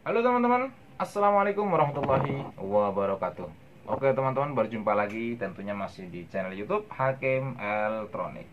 Halo teman-teman, Assalamualaikum warahmatullahi wabarakatuh. Oke teman-teman, berjumpa lagi tentunya masih di channel YouTube Hakim Elektronik.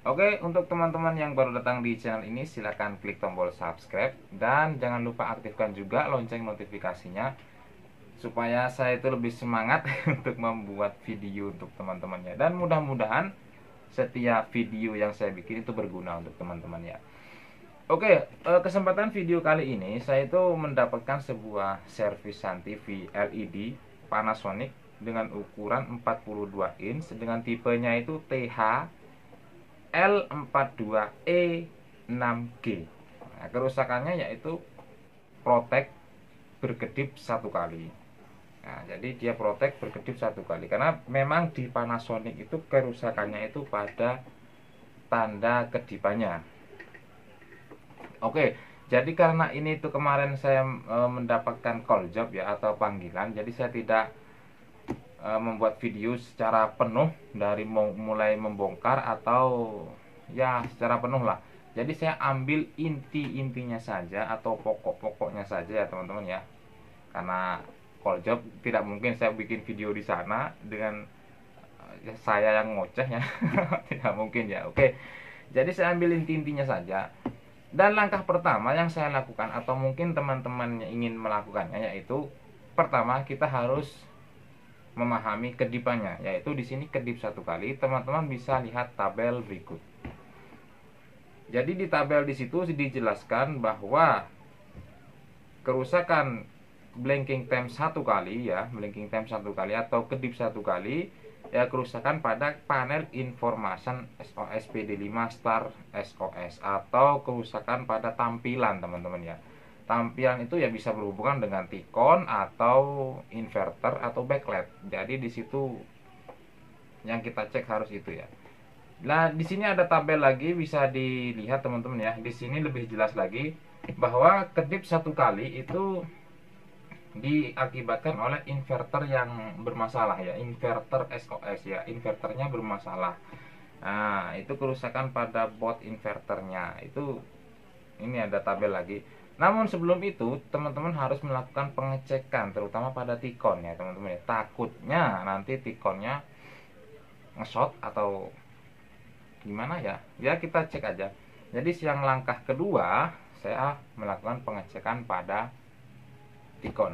Oke, untuk teman-teman yang baru datang di channel ini, silahkan klik tombol subscribe dan jangan lupa aktifkan juga lonceng notifikasinya supaya saya itu lebih semangat untuk membuat video untuk teman-temannya. Dan mudah-mudahan setiap video yang saya bikin itu berguna untuk teman-teman ya. Oke, kesempatan video kali ini saya itu mendapatkan sebuah servisan TV LED Panasonic dengan ukuran 42 inch dengan tipenya itu TH L42E6G. Nah, kerusakannya yaitu protek berkedip satu kali. Nah, jadi dia protek berkedip satu kali karena memang di Panasonic itu kerusakannya itu pada tanda kedipannya. Oke, jadi karena ini tuh kemarin saya mendapatkan call job ya atau panggilan, jadi saya tidak membuat video secara penuh dari mulai membongkar atau ya secara penuh lah. Jadi saya ambil inti-intinya saja atau pokok-pokoknya saja ya teman-teman ya. Karena call job tidak mungkin saya bikin video di sana dengan saya yang ngoceh ya. Tidak mungkin ya. Oke. Jadi saya ambil inti-intinya saja. Dan langkah pertama yang saya lakukan atau mungkin teman-teman ingin melakukannya yaitu pertama kita harus memahami kedipannya, yaitu di sini kedip satu kali. Teman-teman bisa lihat tabel berikut. Jadi di tabel di situ dijelaskan bahwa kerusakan blinking time satu kali ya, blinking time satu kali atau kedip satu kali ya, kerusakan pada panel information SOS PD5 Star SOS atau kerusakan pada tampilan teman-teman ya. Tampilan itu ya bisa berhubungan dengan T-con atau inverter atau backlight. Jadi di situ yang kita cek harus itu ya. Nah, di sini ada tabel lagi bisa dilihat teman-teman ya. Di sini lebih jelas lagi bahwa kedip satu kali itu diakibatkan oleh inverter yang bermasalah ya, inverter SOS ya, inverternya bermasalah. Nah, itu kerusakan pada board inverternya. Itu ini ada tabel lagi. Namun sebelum itu teman-teman harus melakukan pengecekan terutama pada T-con ya teman-teman ya. Takutnya nanti T-connya nge-short atau gimana ya. Ya kita cek aja. Jadi yang langkah kedua saya melakukan pengecekan pada T-con.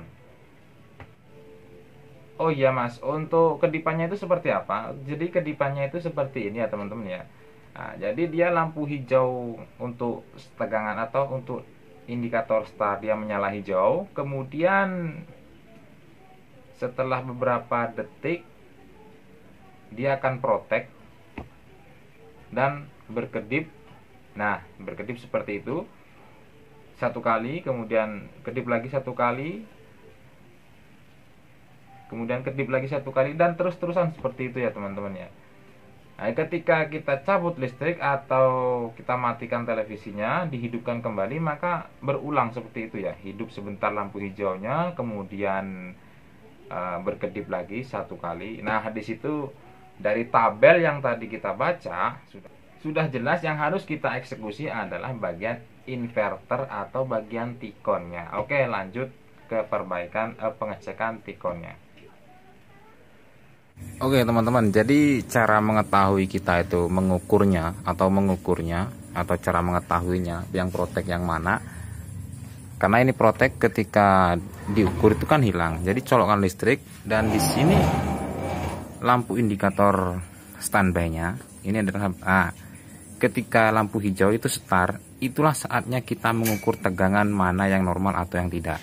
Oh iya mas, untuk kedipannya itu seperti apa? Jadi kedipannya itu seperti ini ya teman-teman ya. Nah, jadi dia lampu hijau untuk tegangan atau untuk indikator start dia menyala hijau. Kemudian setelah beberapa detik dia akan protek dan berkedip. Nah, berkedip seperti itu satu kali, kemudian kedip lagi satu kali, kemudian kedip lagi satu kali, dan terus-terusan seperti itu ya teman-teman ya. Nah, ketika kita cabut listrik atau kita matikan televisinya, dihidupkan kembali, maka berulang seperti itu ya. Hidup sebentar lampu hijaunya, kemudian berkedip lagi satu kali. Nah, di situ dari tabel yang tadi kita baca sudah jelas yang harus kita eksekusi adalah bagian inverter atau bagian T-connya. Oke, lanjut ke perbaikan pengecekan T-connya. Oke teman-teman, jadi cara mengetahui kita itu mengukurnya atau cara mengetahuinya yang protek yang mana, karena ini protek ketika diukur itu kan hilang, jadi colokan listrik dan di sini lampu indikator standby-nya ini adalah ketika lampu hijau itu start, itulah saatnya kita mengukur tegangan mana yang normal atau yang tidak.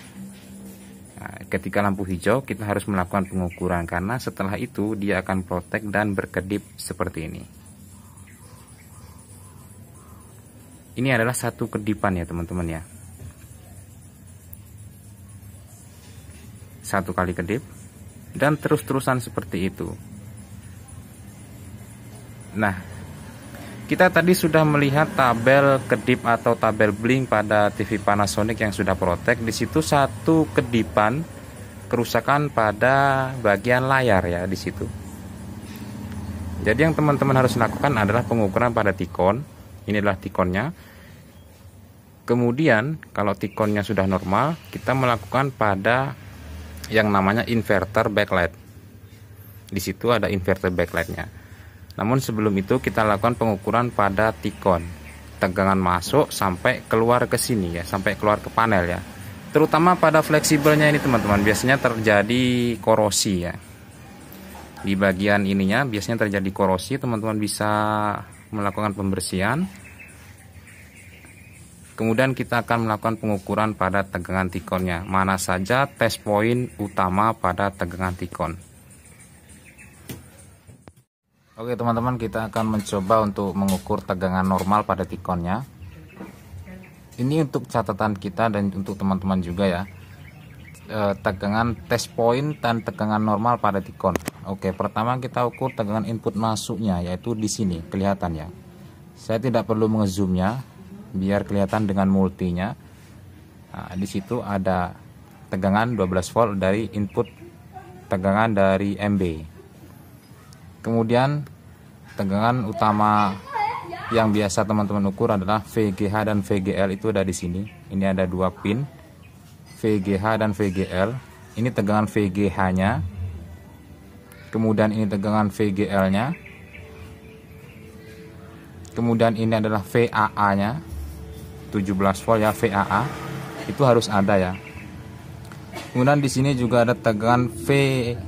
Ketika lampu hijau kita harus melakukan pengukuran karena setelah itu dia akan protek dan berkedip seperti ini. Ini adalah satu kedipan ya teman-teman ya. Satu kali kedip dan terus-terusan seperti itu. Nah, kita tadi sudah melihat tabel kedip atau tabel blink pada TV Panasonic yang sudah protek. Di situ satu kedipan kerusakan pada bagian layar ya di situ. Jadi yang teman-teman harus lakukan adalah pengukuran pada tikon. Ini adalah tikonnya. Kemudian kalau tikonnya sudah normal, kita melakukan pada yang namanya inverter backlight. Di situ ada inverter backlightnya. Namun sebelum itu kita lakukan pengukuran pada tikon, tegangan masuk sampai keluar ke sini ya, sampai keluar ke panel ya. Terutama pada fleksibelnya ini teman-teman, biasanya terjadi korosi ya. Di bagian ininya biasanya terjadi korosi, teman-teman bisa melakukan pembersihan. Kemudian kita akan melakukan pengukuran pada tegangan tikonnya, mana saja test point utama pada tegangan tikon. Oke teman-teman, kita akan mencoba untuk mengukur tegangan normal pada tikonnya. Ini untuk catatan kita dan untuk teman-teman juga ya. Tegangan test point dan tegangan normal pada tikon. Oke, pertama kita ukur tegangan input masuknya, yaitu di sini kelihatan ya. Saya tidak perlu mengezoomnya biar kelihatan dengan multinya. Nah, di situ ada tegangan 12 volt dari input tegangan dari MB. Kemudian tegangan utama yang biasa teman-teman ukur adalah VGH dan VGL, itu ada di sini. Ini ada dua pin VGH dan VGL. Ini tegangan VGH-nya. Kemudian ini tegangan VGL-nya. Kemudian ini adalah VAA-nya. 17 volt ya, VAA. Itu harus ada ya. Kemudian di sini juga ada tegangan VDDA.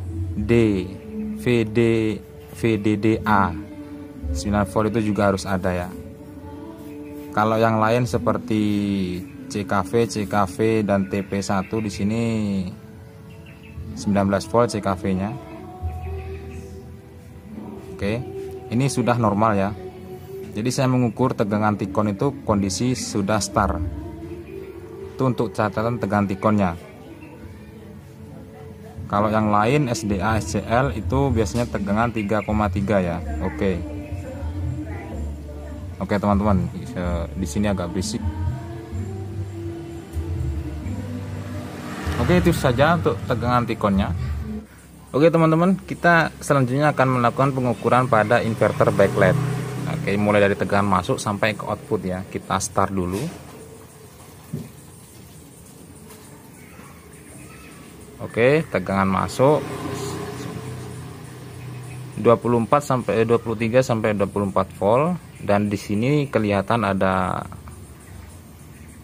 9 volt itu juga harus ada ya. Kalau yang lain seperti CKV dan TP1 di sini 19 volt CKV-nya. Oke, ini sudah normal ya. Jadi saya mengukur tegangan tikon itu kondisi sudah start. Itu untuk catatan tegangan tikonnya. Kalau yang lain SDA, SCL itu biasanya tegangan 3,3 ya. Oke teman-teman, di sini agak berisik. Oke, itu saja untuk tegangan tikonnya. Oke teman-teman, kita selanjutnya akan melakukan pengukuran pada inverter backlight. Oke, mulai dari tegangan masuk sampai ke output ya. Kita start dulu. Oke, tegangan masuk 23 sampai 24 volt, dan di sini kelihatan ada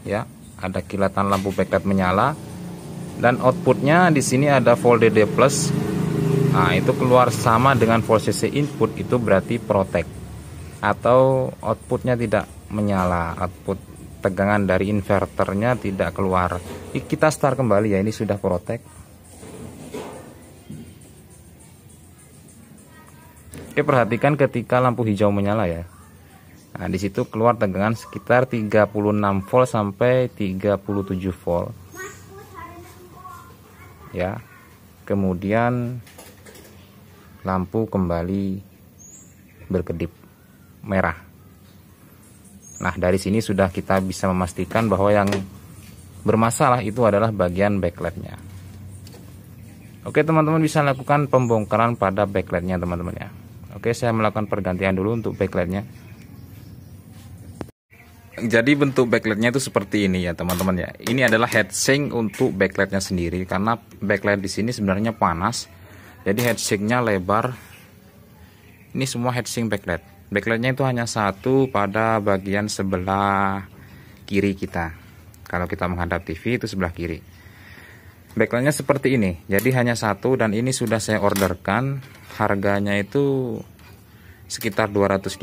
ya, ada kilatan lampu backlight menyala. Dan outputnya di sini ada volt DD plus. Nah, itu keluar sama dengan volt CC input, itu berarti protect atau outputnya tidak menyala, output tegangan dari inverternya tidak keluar. Kita start kembali ya, ini sudah protect. Oke, perhatikan ketika lampu hijau menyala ya. Nah, di situ keluar tegangan sekitar 36 volt sampai 37 volt. Ya. Kemudian lampu kembali berkedip merah. Nah, dari sini sudah kita bisa memastikan bahwa yang bermasalah itu adalah bagian backlightnya. Oke teman-teman, bisa lakukan pembongkaran pada backlightnya teman-teman ya. Oke, saya melakukan pergantian dulu untuk backlightnya. Jadi bentuk backlightnya itu seperti ini ya teman-teman ya. Ini adalah heatsink untuk backlightnya sendiri, karena backlight di sini sebenarnya panas. Jadi heatsinknya lebar. Ini semua heatsink backlight. Backlightnya itu hanya satu pada bagian sebelah kiri kita. Kalau kita menghadap TV itu sebelah kiri. Backlightnya seperti ini. Jadi hanya satu, dan ini sudah saya orderkan. Harganya itu sekitar 250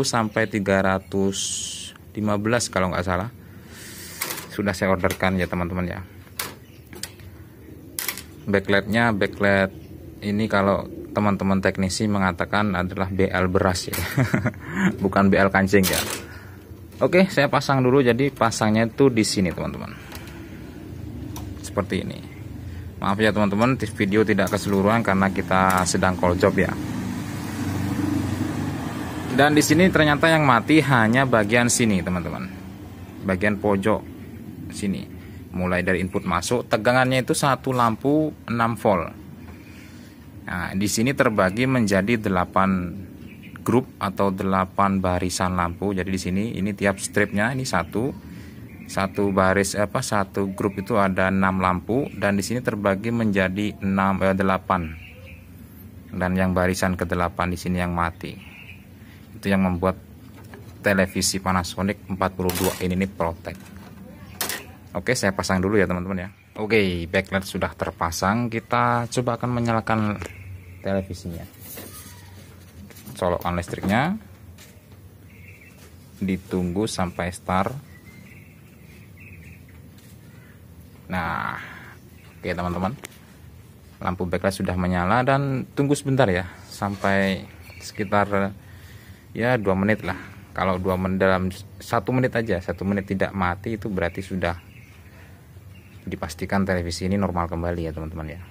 sampai 315 kalau nggak salah. Sudah saya orderkan ya teman-teman ya. Backlightnya, backlight ini kalau teman-teman teknisi mengatakan adalah BL beras ya. Bukan BL kancing ya. Oke, saya pasang dulu. Jadi pasangnya itu di sini teman-teman. Seperti ini. Maaf ya teman-teman, video tidak keseluruhan karena kita sedang call job ya. Dan di sini ternyata yang mati hanya bagian sini teman-teman, bagian pojok sini. mulai dari input masuk. Tegangannya itu satu lampu 6 volt. Nah, di sini terbagi menjadi 8 grup atau 8 barisan lampu. Jadi di sini ini tiap stripnya ini satu baris satu grup itu ada 6 lampu, dan di sini terbagi menjadi 8, dan yang barisan ke-8 di sini yang mati. Itu yang membuat televisi Panasonic 42 ini Protect. Oke, saya pasang dulu ya teman-teman ya. Oke, backlight sudah terpasang. Kita coba akan menyalakan televisinya. Colokan listriknya, ditunggu sampai start. Nah, oke teman-teman, lampu backlight sudah menyala, dan tunggu sebentar ya, sampai sekitar ya 2 menit lah. Kalau 2 menit, dalam 1 menit aja, 1 menit tidak mati, itu berarti sudah dipastikan televisi ini normal kembali ya teman-teman ya.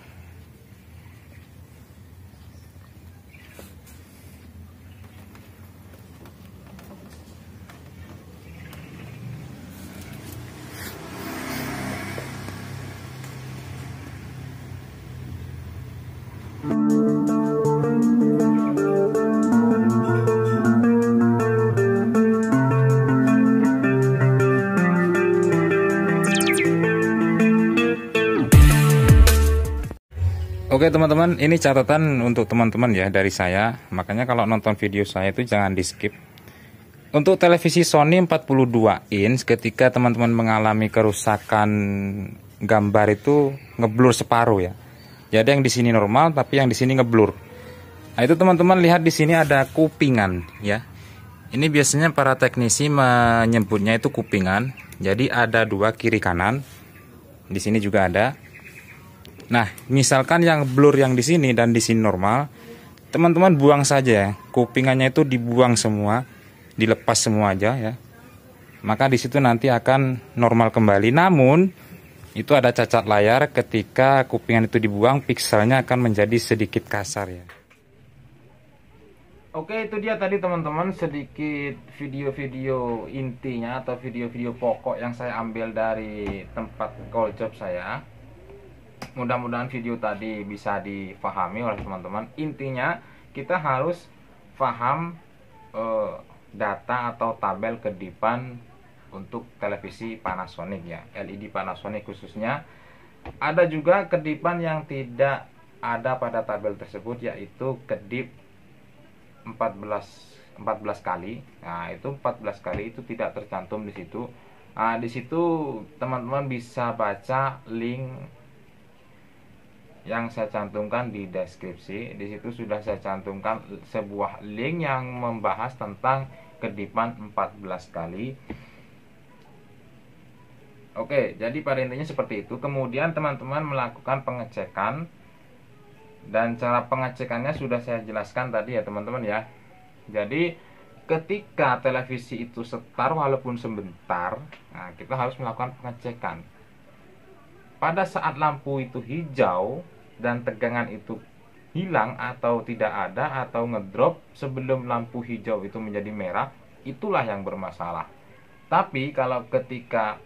Oke teman-teman, ini catatan untuk teman-teman ya dari saya. Makanya kalau nonton video saya itu jangan di skip. Untuk televisi Sony 42 inch, ketika teman-teman mengalami kerusakan gambar itu ngeblur separuh ya. Jadi yang di sini normal, tapi yang di sini ngeblur. Nah, itu teman-teman lihat di sini ada kupingan ya. Ini biasanya para teknisi menyebutnya itu kupingan. Jadi ada 2 kiri kanan. Di sini juga ada. Nah, misalkan yang blur yang di sini dan di sini normal, teman-teman buang saja, kupingannya itu dibuang semua, dilepas semua aja ya. Maka di situ nanti akan normal kembali. Namun itu ada cacat layar, ketika kupingan itu dibuang, pikselnya akan menjadi sedikit kasar ya. Oke, itu dia tadi teman-teman sedikit video-video intinya atau video-video pokok yang saya ambil dari tempat call job saya. Mudah-mudahan video tadi bisa difahami oleh teman-teman. Intinya kita harus paham data atau tabel kedipan untuk televisi Panasonic ya, LED Panasonic khususnya. Ada juga kedipan yang tidak ada pada tabel tersebut, yaitu kedip 14 kali. Nah, itu 14 kali itu tidak tercantum di situ. Nah, di situ teman-teman bisa baca link yang saya cantumkan di deskripsi. Di situ sudah saya cantumkan sebuah link yang membahas tentang kedipan 14 kali. Oke, jadi pada intinya seperti itu. Kemudian teman-teman melakukan pengecekan, dan cara pengecekannya sudah saya jelaskan tadi ya teman-teman ya. Jadi ketika televisi itu setar walaupun sebentar, nah kita harus melakukan pengecekan. Pada saat lampu itu hijau dan tegangan itu hilang atau tidak ada atau ngedrop sebelum lampu hijau itu menjadi merah, itulah yang bermasalah. Tapi kalau ketika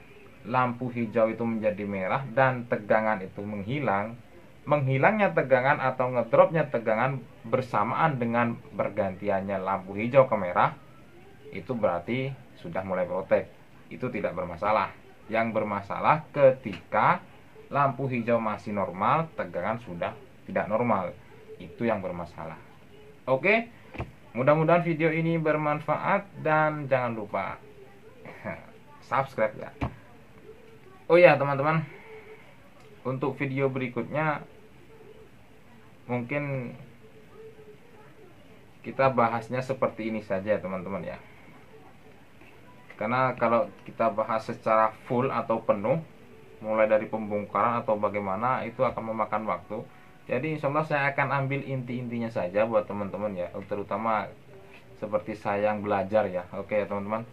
lampu hijau itu menjadi merah dan tegangan itu menghilang, menghilangnya tegangan atau ngedropnya tegangan bersamaan dengan bergantiannya lampu hijau ke merah, itu berarti sudah mulai protek. Itu tidak bermasalah. Yang bermasalah ketika lampu hijau masih normal, tegangan sudah tidak normal. Itu yang bermasalah. Oke, mudah-mudahan video ini bermanfaat, dan jangan lupa subscribe ya. Oh ya teman-teman, untuk video berikutnya mungkin kita bahasnya seperti ini saja teman-teman ya. Karena kalau kita bahas secara full atau penuh, mulai dari pembongkaran atau bagaimana, itu akan memakan waktu. Jadi insya Allah saya akan ambil inti-intinya saja buat teman-teman ya, terutama seperti saya yang belajar ya. Oke ya teman-teman.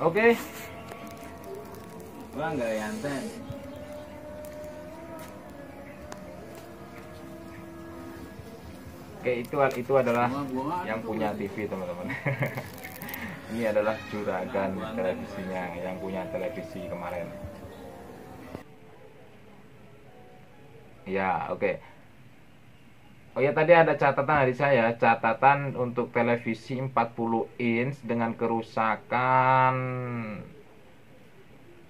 Oke. Wah, nggak yanten. Oke, itu adalah yang punya TV teman-teman. Ini adalah juragan televisinya yang punya televisi kemarin. Ya, oke. Oh ya, tadi ada catatan dari saya, catatan untuk televisi 40 inch dengan kerusakan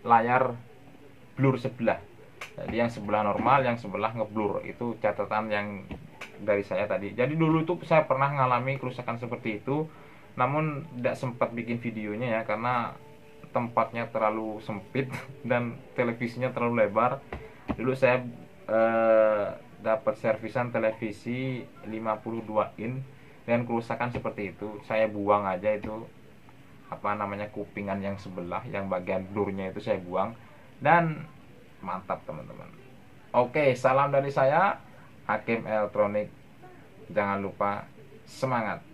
layar blur sebelah. Jadi yang sebelah normal, yang sebelah ngeblur. Itu catatan yang dari saya tadi. Jadi dulu itu saya pernah mengalami kerusakan seperti itu, namun tidak sempat bikin videonya ya, karena tempatnya terlalu sempit dan televisinya terlalu lebar. Dulu saya dapat servisan televisi 52 in dengan kerusakan seperti itu. Saya buang aja itu apa namanya, kupingan yang sebelah, yang bagian blurnya itu saya buang, dan mantap teman-teman. Oke, salam dari saya Hakim Elektronik. Jangan lupa semangat.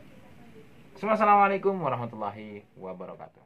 Assalamualaikum warahmatullahi wabarakatuh.